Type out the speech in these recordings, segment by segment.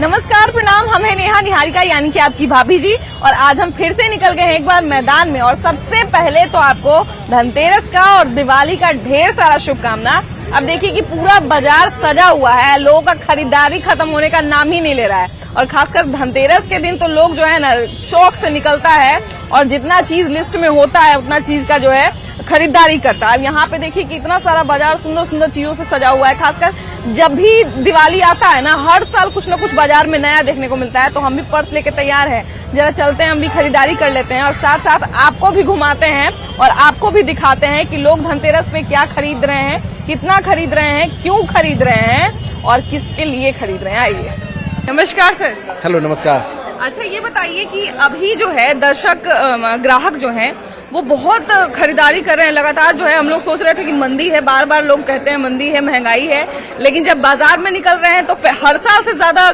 नमस्कार, प्रणाम। हम हैं नेहा निहारिका यानी कि आपकी भाभी जी, और आज हम फिर से निकल गए हैं एक बार मैदान में। और सबसे पहले तो आपको धनतेरस का और दिवाली का ढेर सारा शुभकामना। अब देखिए कि पूरा बाजार सजा हुआ है, लोगों का खरीदारी खत्म होने का नाम ही नहीं ले रहा है। और खासकर धनतेरस के दिन तो लोग जो है ना शौक से निकलता है और जितना चीज लिस्ट में होता है उतना चीज का जो है खरीदारी करता है। अब यहाँ पे देखिए कि इतना सारा बाजार सुंदर सुंदर चीजों से सजा हुआ है। खासकर जब भी दिवाली आता है ना, हर साल कुछ न कुछ बाजार में नया देखने को मिलता है। तो हम भी पर्स लेके तैयार हैं, जरा चलते हैं, हम भी खरीदारी कर लेते हैं और साथ साथ आपको भी घुमाते हैं और आपको भी दिखाते हैं कि लोग धनतेरस पे क्या खरीद रहे हैं, कितना खरीद रहे हैं, क्यों खरीद रहे हैं और किसके लिए खरीद रहे हैं। आइए। नमस्कार सर। हेलो, नमस्कार। अच्छा, ये बताइए कि अभी जो है दर्शक ग्राहक जो हैं वो बहुत खरीदारी कर रहे हैं लगातार। जो है हम लोग सोच रहे थे कि मंदी है, बार बार लोग कहते हैं मंदी है, महंगाई है, लेकिन जब बाजार में निकल रहे हैं तो हर साल से ज्यादा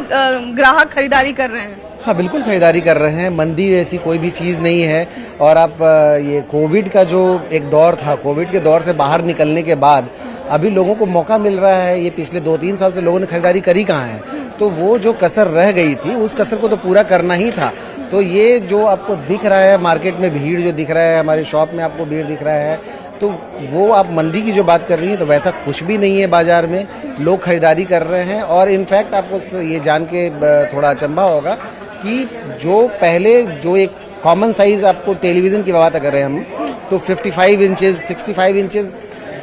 ग्राहक खरीदारी कर रहे हैं। हाँ, बिल्कुल खरीदारी कर रहे हैं। मंदी ऐसी कोई भी चीज नहीं है। और आप ये कोविड का जो एक दौर था, कोविड के दौर से बाहर निकलने के बाद अभी लोगों को मौका मिल रहा है। ये पिछले 2-3 साल से लोगों ने खरीदारी करी कहाँ है, तो वो जो कसर रह गई थी उस कसर को तो पूरा करना ही था। तो ये जो आपको दिख रहा है मार्केट में भीड़ जो दिख रहा है, हमारी शॉप में आपको भीड़ दिख रहा है, तो वो आप मंदी की जो बात कर रही हैं तो वैसा कुछ भी नहीं है। बाजार में लोग खरीदारी कर रहे हैं। और इनफैक्ट आपको ये जान के थोड़ा अचंभा होगा कि जो पहले जो एक कॉमन साइज आपको टेलीविजन की बात कर रहे हैं हम, तो 55 इंचेस 65 इंचेस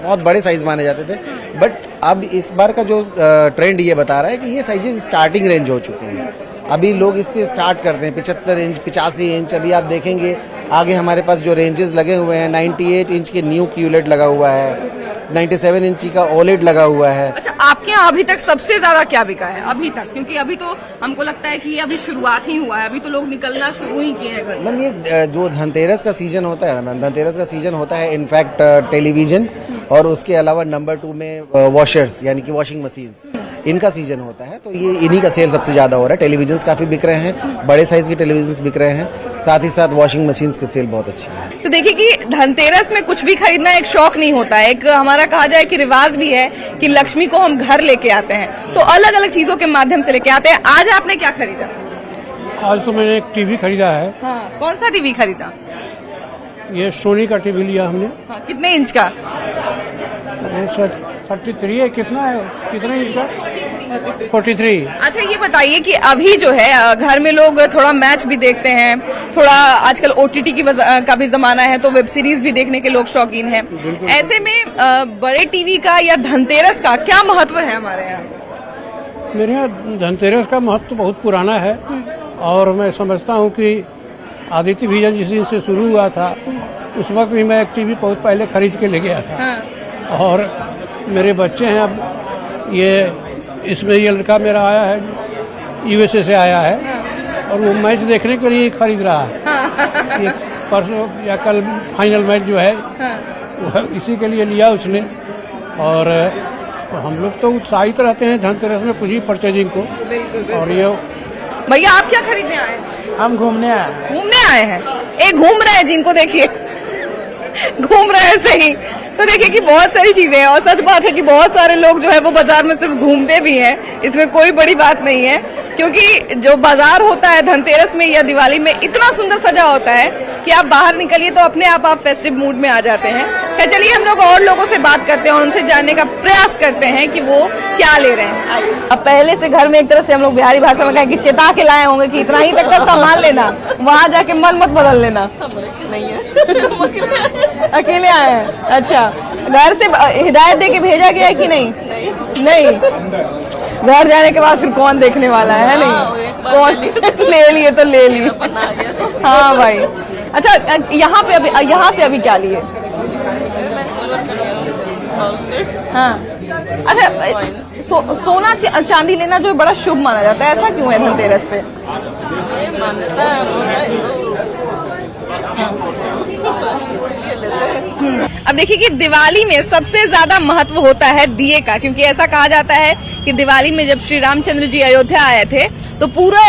बहुत बड़े साइज माने जाते थे। बट अब इस बार का जो ट्रेंड ये बता रहा है कि ये साइजेस स्टार्टिंग रेंज हो चुके हैं। अभी लोग इससे स्टार्ट करते हैं 75 इंच 85 इंच। अभी आप देखेंगे आगे हमारे पास जो रेंजेस लगे हुए हैं, 98 इंच के न्यू क्यूलेट लगा हुआ है, 97 इंची का ओलेड लगा हुआ है। अच्छा, आपके यहाँ अभी तक सबसे ज्यादा क्या बिका है अभी तक? क्योंकि अभी तो हमको लगता है कि ये अभी शुरुआत ही हुआ है, अभी तो लोग निकलना शुरू ही किए हैं। मैम, ये जो धनतेरस का सीजन होता है ना मैम, धनतेरस का सीजन होता है इनफैक्ट टेलीविजन और उसके अलावा नंबर 2 में वॉशर्स यानी कि वॉशिंग मशीन्स, इनका सीजन होता है। तो ये इन्हीं का सेल सबसे ज्यादा हो रहा है। टेलीविजन काफी बिक रहे हैं, बड़े साइज के टेलीविजन बिक रहे हैं, साथ ही साथ वॉशिंग मशीन की सेल बहुत अच्छी है। तो देखिए कि धनतेरस में कुछ भी खरीदना एक शौक नहीं होता है, एक हमारा कहा जाए कि रिवाज भी है कि लक्ष्मी को हम घर लेके आते हैं, तो अलग अलग चीजों के माध्यम से लेके आते हैं। आज आपने क्या खरीदा? आज तो मैंने एक टीवी खरीदा है। हाँ, कौन सा टीवी खरीदा? ये सोनी का टीवी लिया हमने। हाँ, कितने इंच का? 33 है। कितना है, कितने इंच का? 43। अच्छा, ये बताइए कि अभी जो है घर में लोग थोड़ा मैच भी देखते हैं, थोड़ा आजकल OTT का भी जमाना है, तो वेब सीरीज भी देखने के लोग शौकीन हैं। ऐसे में बड़े टीवी का या धनतेरस का क्या महत्व है हमारे यहाँ? मेरे यहाँ धनतेरस का महत्व बहुत पुराना है और मैं समझता हूँ कि आदित्य विजन जिस दिन से शुरू हुआ था उस वक्त भी मैं एक टीवी बहुत पहले खरीद के ले गया था। हाँ। और मेरे बच्चे हैं, अब इसमें ये लड़का मेरा आया है, USA से आया है और वो मैच देखने के लिए खरीद रहा है। परसों या कल फाइनल मैच जो है वो इसी के लिए लिया उसने। और हम लोग तो उत्साहित रहते हैं धनतेरस में कुछ ही परचेजिंग को। और ये भैया, आप क्या खरीदने आए हैं? हम घूमने आए हैं। एक घूम रहे हैं, जिनको देखिए घूम रहे हैं सही। तो देखिए कि बहुत सारी चीजें हैं और सच बात है कि बहुत सारे लोग जो है वो बाजार में सिर्फ घूमते भी हैं, इसमें कोई बड़ी बात नहीं है। क्योंकि जो बाजार होता है धनतेरस में या दिवाली में इतना सुंदर सजा होता है कि आप बाहर निकलिए तो अपने आप फेस्टिव मूड में आ जाते हैं। चलिए हम लोग और लोगों से बात करते हैं और उनसे जानने का प्रयास करते हैं कि वो क्या ले रहे हैं। अब पहले से घर में एक तरह से हम लोग बिहारी भाषा में कहें कि चेता के लाए होंगे कि इतना ही तक का सामान लेना, वहाँ जाके मन मत बदल लेना। नहीं है अकेले आए हैं? अच्छा, घर से हिदायत दे के भेजा गया है कि नहीं? नहीं। घर जाने के बाद फिर कौन देखने वाला है नहीं? कौन ले लिए तो ले लिए। हाँ भाई। अच्छा, यहाँ पे अभी यहाँ से अभी क्या लिए? हाँ। अच्छा, सोना चांदी लेना जो बड़ा शुभ माना जाता है, ऐसा क्यों है धनतेरस पे? मान्यता है। अब देखिए कि दिवाली में सबसे ज्यादा महत्व होता है दिए का, क्योंकि ऐसा कहा जाता है कि दिवाली में जब श्री रामचंद्र जी अयोध्या आए थे तो पूरा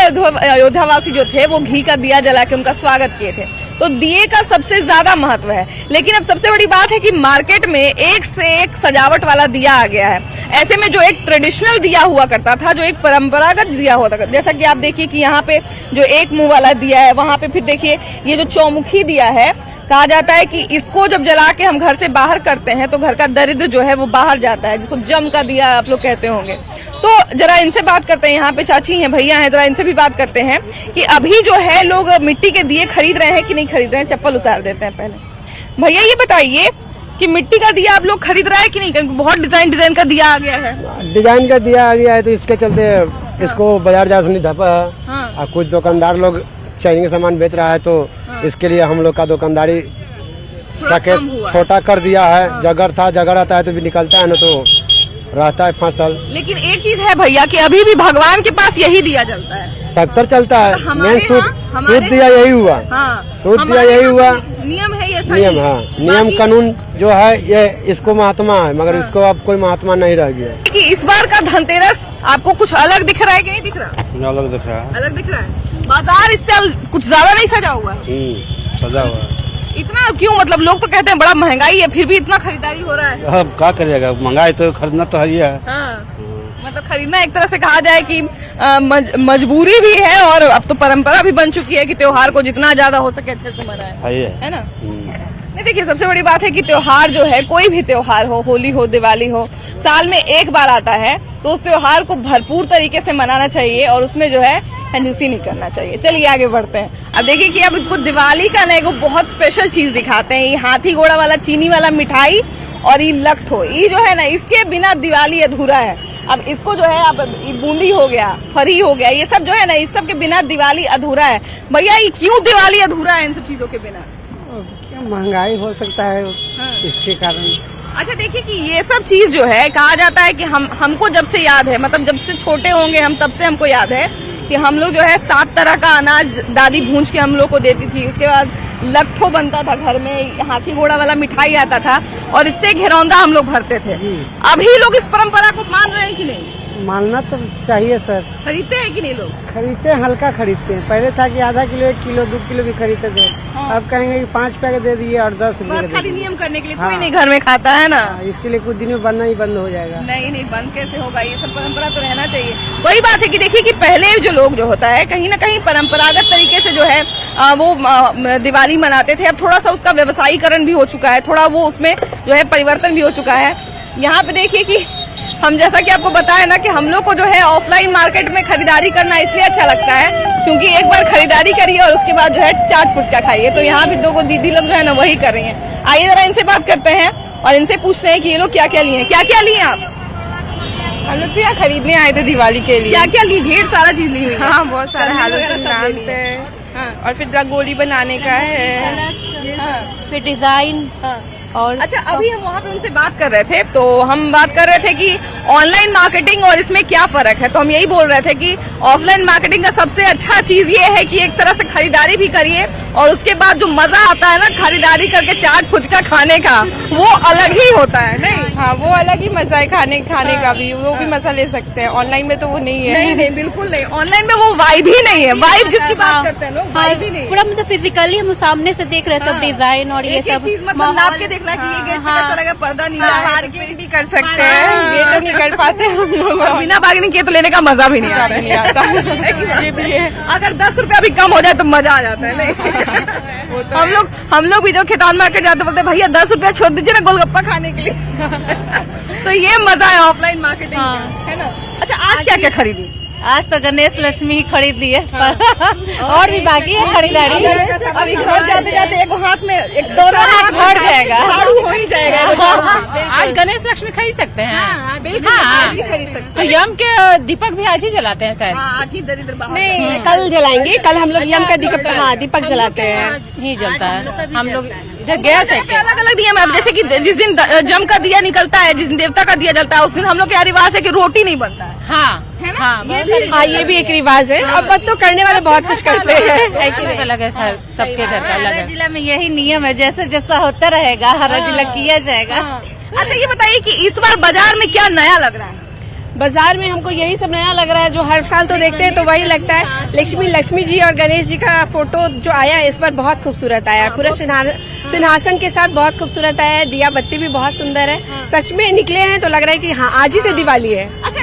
अयोध्यावासी जो थे वो घी का दिया जला के उनका स्वागत किए थे। तो दिए का सबसे ज्यादा महत्व है। लेकिन अब सबसे बड़ी बात है कि मार्केट में एक से एक सजावट वाला दिया आ गया है। ऐसे में जो एक ट्रेडिशनल दिया हुआ करता था, जो एक परंपरागत दिया होता था, जैसा कि आप देखिए कि यहाँ पे जो एक मुंह वाला दिया है, वहां पे फिर देखिए ये जो चौमुखी दिया है, कहा जाता है कि इसको जब जला के हम घर से बाहर करते हैं तो घर का दरिद्र जो है वो बाहर जाता है, जिसको जम का दिया आप लोग कहते होंगे। तो जरा इनसे बात करते हैं, यहाँ पे चाची हैं, भैया हैं, जरा इनसे भी बात करते हैं कि अभी जो है लोग मिट्टी के दिए खरीद रहे हैं कि नहीं खरीद रहे हैं। चप्पल उतार देते हैं पहले। भैया ये बताइए कि मिट्टी का दिया आप लोग खरीद रहे हैं कि नहीं, क्योंकि बहुत डिजाइन का दिया आ गया है। डिजाइन का दिया आ गया है तो इसके चलते इसको बाजार जा से नहीं ढपा है। हाँ। और कुछ दुकानदार लोग चाइनीज सामान बेच रहा है तो इसके लिए हम लोग का दुकानदारी सके कम हुआ। छोटा कर दिया है। जगह रहता है तो भी निकलता है ना तो रहता है फसल। लेकिन एक चीज है भैया कि अभी भी भगवान के पास यही दिया जलता है, सत्तर चलता है। हमारे मेन यहाँ- शुद्ध दिया यही हुआ। हाँ, शुद्ध दिया हमारे यही यहाँ हुआ। नियम है ये सही। नियम, हाँ, नियम बाकी- कानून जो है ये इसको महात्मा है, मगर इसको अब कोई महात्मा नहीं रह गया। कि इस बार का धनतेरस आपको कुछ अलग दिख रहा है कि नहीं दिख रहा? अलग दिख रहा है। अलग दिख रहा है। बाजार इससे कुछ ज्यादा नहीं सजा हुआ है। सजा हुआ है। इतना क्यों? मतलब लोग तो कहते हैं बड़ा महंगाई है, फिर भी इतना खरीदारी हो रहा है। अब क्या करिएगा, महंगाई तो खरीदना तो है ही है। हाँ। मतलब खरीदना एक तरह से कहा जाए कि मजबूरी भी है, और अब तो परंपरा भी बन चुकी है कि त्योहार को जितना ज्यादा हो सके अच्छे से मनाए, है ना? नहीं, देखिए सबसे बड़ी बात है कि त्योहार जो है, कोई भी त्योहार हो, होली हो, दिवाली हो, साल में एक बार आता है, तो उस त्योहार को भरपूर तरीके से मनाना चाहिए और उसमें जो है कंजूसी नहीं करना चाहिए। चलिए आगे बढ़ते हैं। अब देखिए कि अब इनको दिवाली का ना एगो बहुत स्पेशल चीज दिखाते हैं। ये हाथी घोड़ा वाला चीनी वाला मिठाई और ये लट्ठो, ये जो है ना, इसके बिना दिवाली अधूरा है। अब इसको जो है, अब बूंदी हो गया, फरी हो गया, ये सब जो है ना, इस सब के बिना दिवाली अधूरा है। भैया ये क्यों दिवाली अधूरा है इन सब चीजों के बिना? क्या महंगाई हो सकता है इसके कारण। अच्छा देखिए कि ये सब चीज जो है, कहा जाता है कि हमको जब से याद है, मतलब जब से छोटे होंगे हम, तब से हमको याद है कि हम लोग जो है 7 तरह का अनाज दादी भूंज के हम लोग को देती थी। उसके बाद लट्ठो बनता था घर में, हाथी घोड़ा वाला मिठाई आता था और इससे घिरौंदा हम लोग भरते थे। अभी लोग इस परंपरा को मान रहे हैं कि नहीं? मानना तो चाहिए सर। खरीदते हैं कि नहीं लोग? खरीदते हैं, हल्का खरीदते हैं। पहले था कि आधा किलो, 1 किलो, 2 किलो भी खरीदते थे। अब कहेंगे कि 5 पैकेट दे दिए और 10 रुपए बस दे खाली दिए। नियम करने के लिए हाँ। कोई नहीं घर में खाता है ना। इसके लिए कुछ दिन में बनना ही बंद हो जाएगा। नहीं बंद कैसे होगा? ये सब परंपरा तो रहना चाहिए। वही बात है कि देखिए कि पहले जो लोग जो होता है, कहीं ना कहीं परंपरागत तरीके से जो है वो दिवाली मनाते थे। अब थोड़ा सा उसका व्यवसायीकरण भी हो चुका है, थोड़ा वो उसमें जो है परिवर्तन भी हो चुका है। यहाँ पे देखिए कि हम, जैसा कि आपको बताया ना, कि हम लोग को जो है ऑफलाइन मार्केट में खरीदारी करना इसलिए अच्छा लगता है क्योंकि एक बार खरीदारी करिए और उसके बाद जो है चाट फुटका खाइए। तो यहाँ भी 2 दीदी लोग जो है ना वही कर रही हैं। आइए जरा इनसे बात करते हैं और इनसे पूछते हैं कि ये लोग क्या क्या लिए हैं। क्या क्या लिए आप? हम लोग तो यहाँ खरीदने आए थे दिवाली के लिए। क्या क्या ली? ढेर सारा चीज ली हुई है। हाँ, बहुत सारे वगैरह सब नाम ले लिए। पे। हाँ। और फिर रंगोली बनाने का है, फिर डिजाइन और अच्छा, अभी हम वहाँ पे उनसे बात कर रहे थे, तो हम बात कर रहे थे कि ऑनलाइन मार्केटिंग और इसमें क्या फर्क है। तो हम यही बोल रहे थे कि ऑफलाइन मार्केटिंग का सबसे अच्छा चीज ये है कि एक तरह से खरीदारी भी करिए और उसके बाद जो मजा आता है ना खरीदारी करके चाट फुचका खाने का, वो अलग ही होता है। नहीं, हाँ, वो अलग ही मजा है खाने का भी, वो भी मजा ले सकते हैं। ऑनलाइन में तो वो नहीं है। नहीं बिल्कुल नहीं। ऑनलाइन में वो वाइब ही नहीं है। वाइब जिसकी बात करते हैं लोग, वाइब ही नहीं। पूरा मतलब फिजिकली हम सामने से देख रहे हैं सब डिजाइन और ये सब चीज मतलब नाप के देखना कि ये गेट पे कैसा लगा, पर्दा नीला है, बार्गेनिंग भी कर सकते हैं, ये तो नहीं कर पाते हम लोग। और बिना बार्गेनिंग किए तो लेने का मजा भी नहीं आता। ये भी है। अगर 10 रुपया भी कम हो जाए तो मजा आ जाता है। नहीं, हम लोग भी जो खेतान मार्केट जाते बोलते भैया 10 रुपया छोड़ दीजिए ना गोलगप्पा खाने के लिए। तो ये मजा है ऑफलाइन मार्केटिंग का, है ना? अच्छा, आज क्या क्या खरीदी? आज तो गणेश लक्ष्मी ही खरीद लिए और भी बाकी है खरीदारी। अभी घर जाते जाते एक हाथ में दोनों हाथ भर जाएगा। झाड़ू हो ही जाएगा। आज गणेश लक्ष्मी खरीद सकते हैं। आज ही खरीद सकते तो यम के दीपक भी आज ही जलाते हैं शायद। हैं। आज ही दरिद्र बाहर। नहीं, कल जलाएंगे। कल हम लोग यम का दीपक जलाते हैं। ही जलता है। हम लोग इधर गैस है क्या? अलग अलग दिया में, जैसे कि जिस दिन जम का दिया निकलता है, जिस दिन देवता का दिया जलता है, उस दिन हम लोग क्या रिवाज है कि रोटी नहीं बनता है। हाँ, हाँ, ये भी एक रिवाज है। अब तो करने वाले बहुत कुछ करते हैं। अलग है सर, सबके घर का अलग हर है। जिला में यही नियम है, जैसे जैसा होता रहेगा हर जिला किया जाएगा। अच्छा ये बताइए कि इस बार बाजार में क्या नया लग रहा है? बाजार में हमको यही सब नया लग रहा है, जो हर साल तो देखते हैं तो वही लगता है। लक्ष्मी जी और गणेश जी का फोटो जो आया है इस बार बहुत खूबसूरत आया, पूरा सिंहासन के साथ बहुत खूबसूरत आया है, दिया बत्ती भी बहुत सुंदर है। सच में निकले हैं तो लग रहा है कि हाँ आज ही से दिवाली है। अच्छा,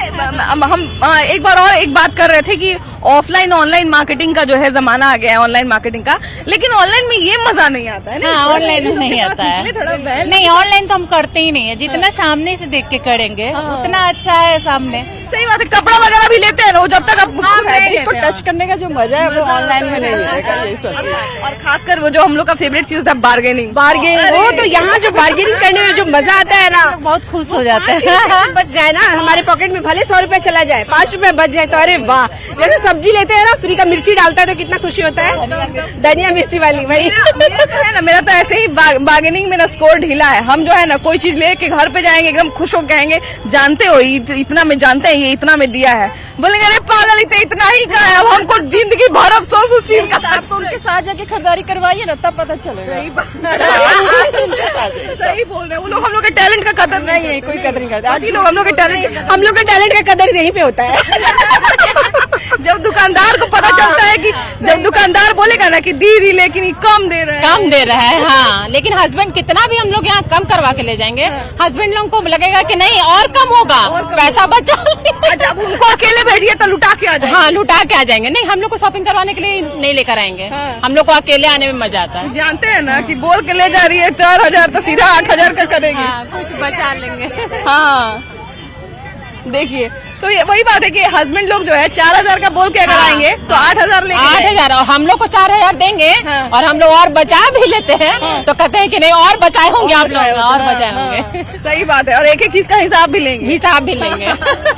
हम एक बार और एक बात कर रहे थे कि ऑफलाइन ऑनलाइन मार्केटिंग का जो है जमाना आ गया है, ऑनलाइन मार्केटिंग का, लेकिन ऑनलाइन में ये मजा नहीं आता है ना। हाँ, ऑनलाइन में नहीं आता है। नहीं, ऑनलाइन तो हम करते ही नहीं है। जितना सामने से देख के करेंगे उतना अच्छा है सामने। सही बात है, कपड़ा वगैरह भी लेते हैं ना, जब तक आप फैब्रिक को टच करने का जो मजा है वो ऑनलाइन में नहीं मिलेगा। ये सब और खासकर वो जो हम लोग का फेवरेट चीज था बार्गेनिंग, वो तो यहाँ जो बार्गेनिंग करने में जो मजा आता है ना, बहुत खुश हो जाते हैं। बच जाए ना हमारे पॉकेट में, भले 100 रुपए चला जाए, 5 रुपए बच जाए तो अरे वाह। जैसे सब्जी लेते हैं ना, फ्री का मिर्ची डालता है तो कितना खुशी होता है, धनिया मिर्ची वाली भाई। है ना, मेरा तो ऐसे ही बार्गेनिंग में ना स्कोर ढीला है। हम जो है ना कोई चीज लेके घर पे जाएंगे एकदम खुश होकर कहेंगे जानते हो इतना में, जानते हैं ये इतना में दिया है, बोलेंगे अरे पागल इतना ही का है। अब हमको जिंदगी भर अफसोस उस चीज का। आपको उनके साथ जाके खरीदारी करवाइए ना, तब पता चलेगा। सही बोल रहे हैं वो लोग, हम लोग के टैलेंट का कदर नहीं, कोई कदर नहीं करता। बाकी लोग हम लोग के टैलेंट का कदर यहीं पे होता है। जब दुकानदार को पता चलता है कि जब दुकानदार बोलेगा ना कि दीदी लेकिन ये कम दे रहे हैं, कम दे रहा है। हाँ, लेकिन हस्बैंड कितना भी हम लोग यहाँ कम करवा के ले जाएंगे, हस्बैंड लोगों को लगेगा कि नहीं और कम होगा, पैसा बचा। जब उनको अकेले भेजिए तो लुटा के आ जाए। हाँ, लुटा के आ जाएंगे। नहीं, हम लोग को शॉपिंग करवाने के लिए नहीं लेकर आएंगे। हम लोग को अकेले आने में मजा आता है। जानते हैं ना कि बोल के ले जा रही है 4000 तो सीधा 8000 का करेंगे। हाँ, कुछ बचा लेंगे। हाँ, देखिए तो ये वही बात है कि हस्बैंड लोग जो है 4000 का बोल के अगर आएंगे तो 8000 लेंगे। 8000 और हम लोग को 4000 देंगे। हाँ। और हम लोग और बचा भी लेते हैं तो कहते हैं कि नहीं और बचाए होंगे आप लोग, और बचाए होंगे। सही बात है, और एक एक चीज का हिसाब भी लेंगे। हिसाब भी लेंगे।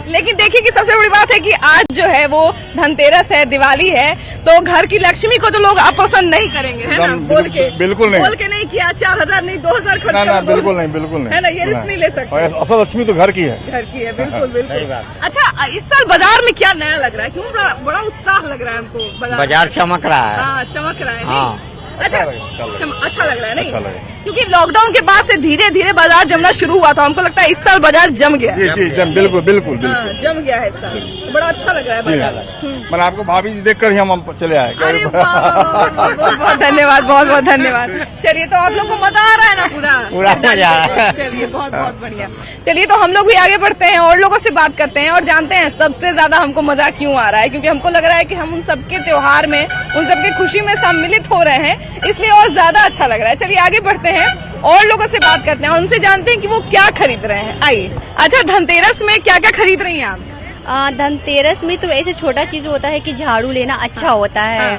लेकिन देखिए कि सबसे बड़ी बात है कि आज जो है वो धनतेरस है, दिवाली है, तो घर की लक्ष्मी को तो लोग अपसंद नहीं करेंगे, है ना? बोल के बिल्कुल नहीं, बोल के नहीं किया 4000 नहीं 2000 खर्च ना करो। बिल्कुल नहीं, बिल्कुल नहीं, है ना, ये रिस्क नहीं ले सकते। असल लक्ष्मी तो घर की है, घर की है। बिल्कुल बिल्कुल। अच्छा, इस साल बाजार में क्या नया लग रहा है? क्यों बड़ा उत्साह लग रहा है हमको? बाजार चमक रहा है। हाँ, चमक रहा है। हाँ। अच्छा अच्छा लग रहा है नहीं? अच्छा लग रहा है। क्योंकि लॉकडाउन के बाद से धीरे धीरे बाजार जमना शुरू हुआ था, हमको लगता है इस साल बाजार जम गया। जी, बिल्कुल बिल्कुल हाँ, बिल्कुल जम गया है इस साल, तो बड़ा अच्छा लग रहा है जी। बाजार। मैंने आपको भाभी जी देखकर ही हम चले आए। अरे बहुत धन्यवाद, बहुत बहुत धन्यवाद। चलिए, तो आप लोग को मजा आ रहा है ना? पूरा मजा आ रहा है। चलिए, बहुत बहुत बढ़िया। चलिए, तो हम लोग भी आगे बढ़ते हैं और लोगों से बात करते हैं और जानते हैं सबसे ज्यादा हमको मजा क्यों आ रहा है। क्योंकि हमको लग रहा है कि हम उन सबके त्योहार में, उन सबके खुशी में सम्मिलित हो रहे हैं, इसलिए और ज्यादा अच्छा लग रहा है। चलिए आगे बढ़ते हैं और लोगों से बात करते हैं और उनसे जानते हैं कि वो क्या खरीद रहे हैं। आइए। अच्छा, धनतेरस में क्या क्या खरीद रही हैं आप? धनतेरस में तो ऐसे छोटा चीज होता है कि झाड़ू लेना अच्छा होता है।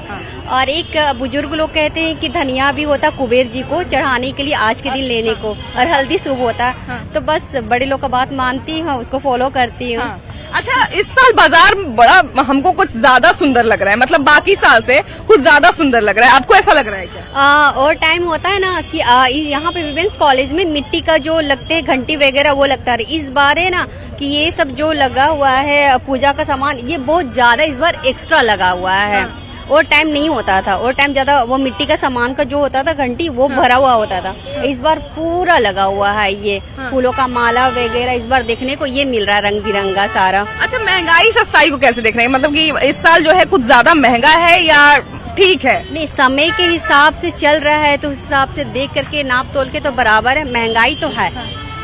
और एक बुजुर्ग लोग कहते हैं कि धनिया भी होता कुबेर जी को चढ़ाने के लिए आज के दिन लेने को, और हल्दी शुभ होता है। तो बस बड़े लोग का बात मानती हूँ, उसको फॉलो करती हूँ। अच्छा, इस साल बाजार बड़ा हमको कुछ ज्यादा सुंदर लग रहा है, मतलब बाकी साल से कुछ ज्यादा सुंदर लग रहा है। आपको ऐसा लग रहा है क्या? और टाइम होता है ना कि यहाँ पे विमेंस कॉलेज में मिट्टी का जो लगते हैं घंटी वगैरह वो लगता है। इस बार है ना कि ये सब जो लगा हुआ है पूजा का सामान, ये बहुत ज्यादा इस बार एक्स्ट्रा लगा हुआ है। और टाइम नहीं होता था, और टाइम ज्यादा वो मिट्टी का सामान का जो होता था घंटी वो भरा हुआ होता था। इस बार पूरा लगा हुआ है, ये फूलों का माला वगैरह इस बार देखने को ये मिल रहा है, रंग बिरंगा सारा। अच्छा, महंगाई सस्ताई को कैसे देख रहे हैं? मतलब कि इस साल जो है कुछ ज्यादा महंगा है या ठीक है? नहीं, समय के हिसाब से चल रहा है तो उस हिसाब से देख करके नाप तोल के तो बराबर है। महंगाई तो है,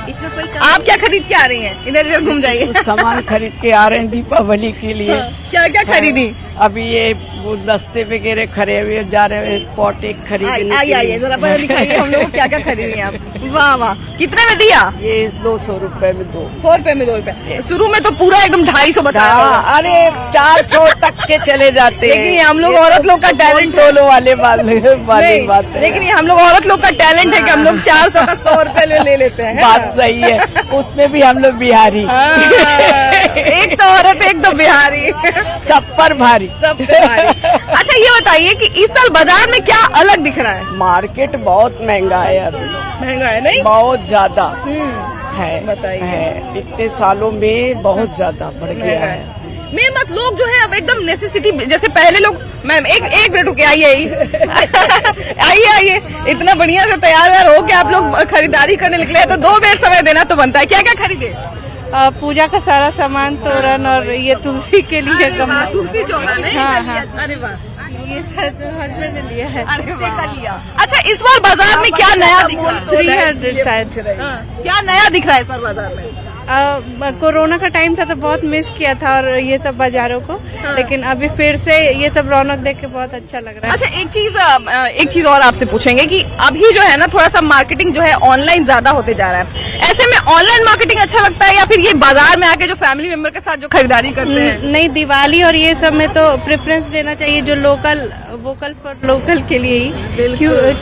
इसमें कोई आप क्या खरीद के आ रही हैं? इधर इधर घूम जाइए। सामान खरीद के आ रहे हैं दीपावली के लिए। क्या क्या खरीदी? अभी ये गुलदस्ते वगैरह खड़े हुए जा रहे हैं, पॉट एक खरीदने के लिए। आइए जरा पहले दिखाइए हम लोग क्या क्या खरीदी आप। वाह वाह, कितने में दिया? ये 200 रुपए में 2। 100 रुपए में 2 रुपए। शुरू में तो पूरा एकदम 250 बताया। अरे 400 तक के चले जाते हैं। लेकिन ये हम लोग औरत लोग का टैलेंट, टोलो वाली बात है। लेकिन ये हम लोग औरत लोग का टैलेंट है कि हम लोग 400 का 100 रुपए में ले लेते हैं। बात सही है, उसमें भी हम लोग बिहारी। एक तो औरत, एक तो बिहारी, सब पर भारी। सब पे भारी। अच्छा, ये बताइए कि इस साल बाजार में क्या अलग दिख रहा है? मार्केट बहुत महंगा है अभी। महंगा है नहीं? बहुत ज्यादा है, बताइए। है इतने सालों में बहुत ज्यादा बढ़ गया है। मेन बात, लोग जो है अब एकदम नेसेसिटी, जैसे पहले लोग, मैम एक मिनट रुके, आइए आइए, इतना बढ़िया से तैयार व्यार हो के आप लोग खरीदारी करने निकले हैं तो 2 मिनट समय देना तो बनता है। क्या क्या खरीदे? पूजा का सारा सामान, तोरण और ये तुलसी के लिए गमला। तुलसी चौरा नहीं हाँ, हाँ। अरे वाह, ये शायद हस्बैंड ने लिया है। अरे वाह। अच्छा, इस बार बाजार में क्या नया दिख रहा है? 300 शायद। क्या नया दिख रहा है इस बार बाजार में? कोरोना का टाइम था तो बहुत मिस किया था और ये सब बाजारों को, लेकिन अभी फिर से ये सब रौनक देख के बहुत अच्छा लग रहा है। अच्छा, एक चीज और आपसे पूछेंगे कि अभी जो है ना थोड़ा सा मार्केटिंग जो है ऑनलाइन ज्यादा होते जा रहा है, ऐसे में ऑनलाइन मार्केटिंग अच्छा लगता है या फिर ये बाजार में आके जो फैमिली मेंबर के साथ जो खरीदारी करते हैं? नहीं, दिवाली और ये सब में तो प्रेफरेंस देना चाहिए जो वोकल फॉर लोकल के लिए ही,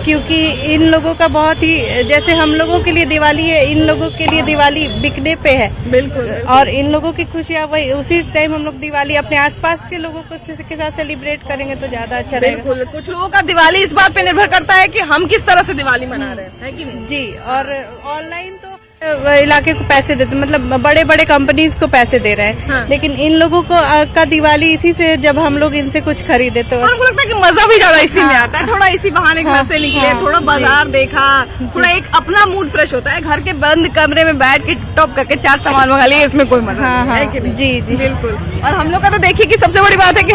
क्योंकि इन लोगों का बहुत ही, जैसे हम लोगों के लिए दिवाली है, इन लोगों के लिए दिवाली बिकने पे है। बिल्कुल। और इन लोगों की खुशियाँ वही उसी टाइम हम लोग दिवाली अपने आसपास के लोगों को के साथ सेलिब्रेट करेंगे तो ज्यादा अच्छा रहेगा। बिल्कुल। कुछ लोगों का दिवाली इस बात पे निर्भर करता है कि हम किस तरह से दिवाली मना रहे हैं, है कि नहीं? जी, और ऑनलाइन तो इलाके को पैसे देते, मतलब बड़े बड़े कंपनीज को पैसे दे रहे हैं। हाँ। लेकिन इन लोगों को का दिवाली इसी से, जब हम लोग इनसे कुछ खरीदे तो और मुझे लगता है कि मजा भी ज्यादा इसी में आता है, थोड़ा इसी बहाने घर से निकले, हाँ, थोड़ा बाजार देखा, थोड़ा एक अपना मूड फ्रेश होता है। घर के बंद कमरे में बैठ के टॉप करके 4 सामान मंगा लिए, इसमें कोई मजा नहीं है कि नहीं? जी जी बिल्कुल। और हम लोग का तो देखिए कि सबसे बड़ी बात है कि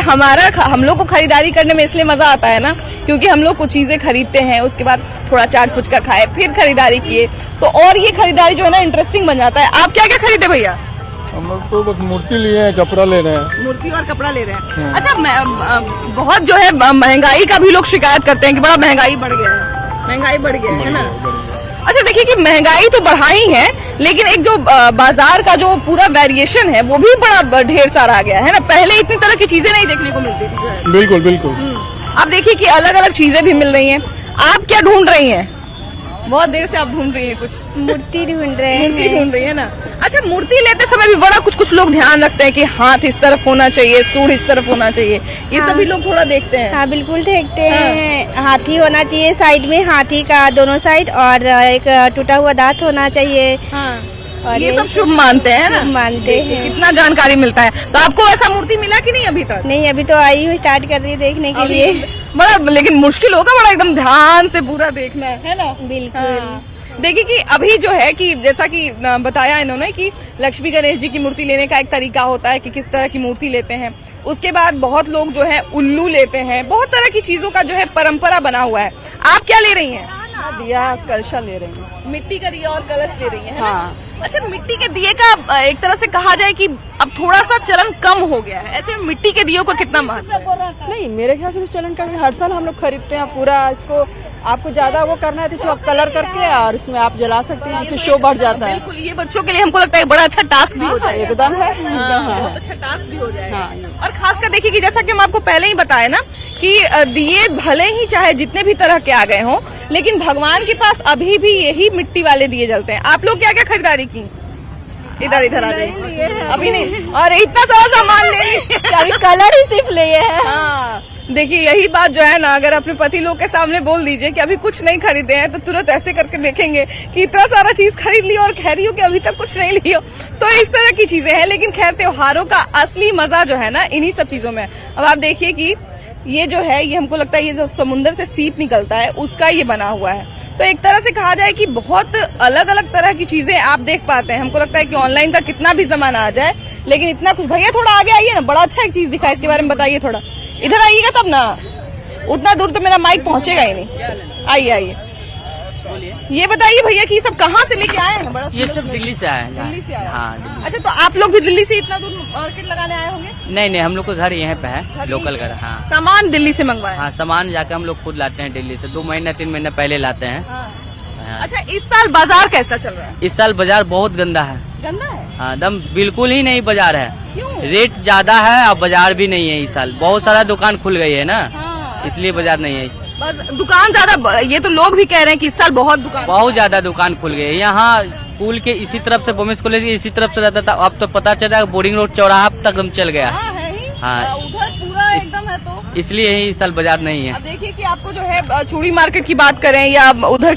हम लोग को खरीदारी करने में इसलिए मजा आता है ना, क्योंकि हम लोग कुछ चीजें खरीदते हैं, उसके बाद थोड़ा चाट पुचका खाए, फिर खरीदारी किए, तो और ये खरीदारी जो है ना इंटरेस्टिंग बन जाता है। आप क्या क्या खरीदे भैया? हम लोग तो बस मूर्ति लिए हैं, कपड़ा ले रहे हैं। मूर्ति और कपड़ा ले रहे हैं। अच्छा, बहुत जो है महंगाई का भी लोग शिकायत करते हैं कि बड़ा महंगाई बढ़ गया है, महंगाई बढ़ गया है ना? अच्छा, देखिए कि महंगाई तो बढ़ा ही है, लेकिन एक जो बाजार का जो पूरा वेरिएशन है वो भी बड़ा ढेर सारा आ गया है ना। पहले इतनी तरह की चीजें नहीं देखने को मिलती थी जो है। बिल्कुल बिल्कुल। अब देखिए कि अलग अलग चीजें भी मिल रही हैं। आप क्या ढूंढ रही हैं? बहुत देर से आप ढूंढ रही हैं कुछ। मूर्ति ढूंढ रहे हैं। मूर्ति ढूंढ रही है ना? अच्छा, मूर्ति लेते समय भी बड़ा कुछ लोग ध्यान रखते हैं कि हाथ इस तरफ होना चाहिए, सूंड इस तरफ होना चाहिए, ये सभी लोग थोड़ा देखते हैं। हाँ, बिल्कुल देखते हैं। हाथी होना चाहिए साइड में, हाथी का दोनों साइड, और एक टूटा हुआ दांत होना चाहिए। और ये सब शुभ मानते हैं ना? मानते हैं। कितना जानकारी मिलता है। तो आपको ऐसा मूर्ति मिला कि नहीं अभी तक? नहीं, अभी तो आई हूँ, स्टार्ट कर रही है देखने के लिए। बड़ा लेकिन मुश्किल होगा, बड़ा एकदम ध्यान से पूरा देखना है ना? बिल्कुल। देखिए कि अभी जो है कि जैसा कि बताया इन्होंने कि लक्ष्मी गणेश जी की मूर्ति लेने का एक तरीका होता है कि किस तरह की मूर्ति लेते हैं। उसके बाद बहुत लोग जो है उल्लू लेते हैं, बहुत तरह की चीजों का जो है परंपरा बना हुआ है। आप क्या ले रही हैं? दिया कलशा ले रही हूँ। मिट्टी का दिया और कलश ले रही है ना? अच्छा, मिट्टी के दिए का एक तरह से कहा जाए कि अब थोड़ा सा चलन कम हो गया है, ऐसे में मिट्टी के दियों का कितना महत्व है? नहीं, मेरे ख्याल से तो चलन का हर साल हम लोग खरीदते हैं पूरा। इसको आपको ज्यादा वो करना है तो इसको आप कलर करके और इसमें आप जला सकते हैं, इससे शो बढ़ जाता है। बिल्कुल, ये बच्चों के लिए हमको लगता है बड़ा अच्छा टास्क भी हो जाएगा। एकदम है, बहुत अच्छा टास्क भी हो जाएगा। और खासकर देखिए कि जैसा कि हम आपको पहले ही बताया ना कि दिए भले ही चाहे जितने भी तरह के आ गए हों, लेकिन भगवान के पास अभी भी यही मिट्टी वाले दिए जलते हैं। आप लोग क्या क्या खरीदारी की? इधर आ जाइए। अभी नहीं, और इतना सारा सामान ले कलर ही सिर्फ लिए हैं। हाँ, देखिए यही बात जो है ना, अगर अपने पति लोग के सामने बोल दीजिए कि अभी कुछ नहीं खरीदे हैं, तो तुरंत ऐसे करके देखेंगे कि इतना सारा चीज खरीद लियो और कह रही हो कि अभी तक कुछ नहीं लियो। तो इस तरह की चीजें हैं, लेकिन खैर त्योहारों का असली मजा जो है ना इन्हीं सब चीजों में। अब आप देखिए कि ये जो है, ये हमको लगता है ये जो समुद्र से सीप निकलता है उसका ये बना हुआ है। तो एक तरह से कहा जाए कि बहुत अलग अलग तरह की चीजें आप देख पाते हैं। हमको लगता है कि ऑनलाइन का कितना भी जमाना आ जाए, लेकिन इतना कुछ। भैया थोड़ा आगे आइए ना, बड़ा अच्छा एक चीज दिखा, इसके बारे में बताइए थोड़ा। इधर आइएगा तब ना, उतना दूर तो मेरा माइक पहुंचेगा ही नहीं। आइए ये बताइए भैया कि सब कहाँ से लेके आए हैं? बड़ा ये सब दिल्ली से आए हैं। दिल्ली से आए। हाँ। अच्छा, तो आप लोग भी दिल्ली से इतना दूर मार्केट लगाने आए होंगे? नहीं, हम लोग का घर यहाँ पे है, लोकल घर। हाँ, सामान दिल्ली से मंगवाया? हाँ, सामान जाके हम लोग खुद लाते हैं दिल्ली से, 2 महीना 3 महीना पहले लाते हैं। हाँ। अच्छा, इस साल बाजार कैसा चल रहा है? इस साल बाजार बहुत गंदा है। गंदा है? हाँ, एकदम बिल्कुल ही नहीं बाजार है। क्यों? रेट ज्यादा है और बाजार भी नहीं है। इस साल बहुत सारा दुकान खुल गई है ना, इसलिए बाजार नहीं है। दुकान ज्यादा, ये तो लोग भी कह रहे हैं कि इस साल बहुत ज्यादा दुकान खुल गई है। यहाँ पुल के इसी तरफ से वुमेन्स कॉलेज इसी तरफ से रहता था, अब तो पता चला बोर्डिंग रोड चौराहा तक हम चल गया। हाँ, उधर पूरा एकदम है, तो इसलिए ही इस साल बाजार नहीं है। अब देखिए कि आपको जो है चूड़ी मार्केट की बात करें या उधर की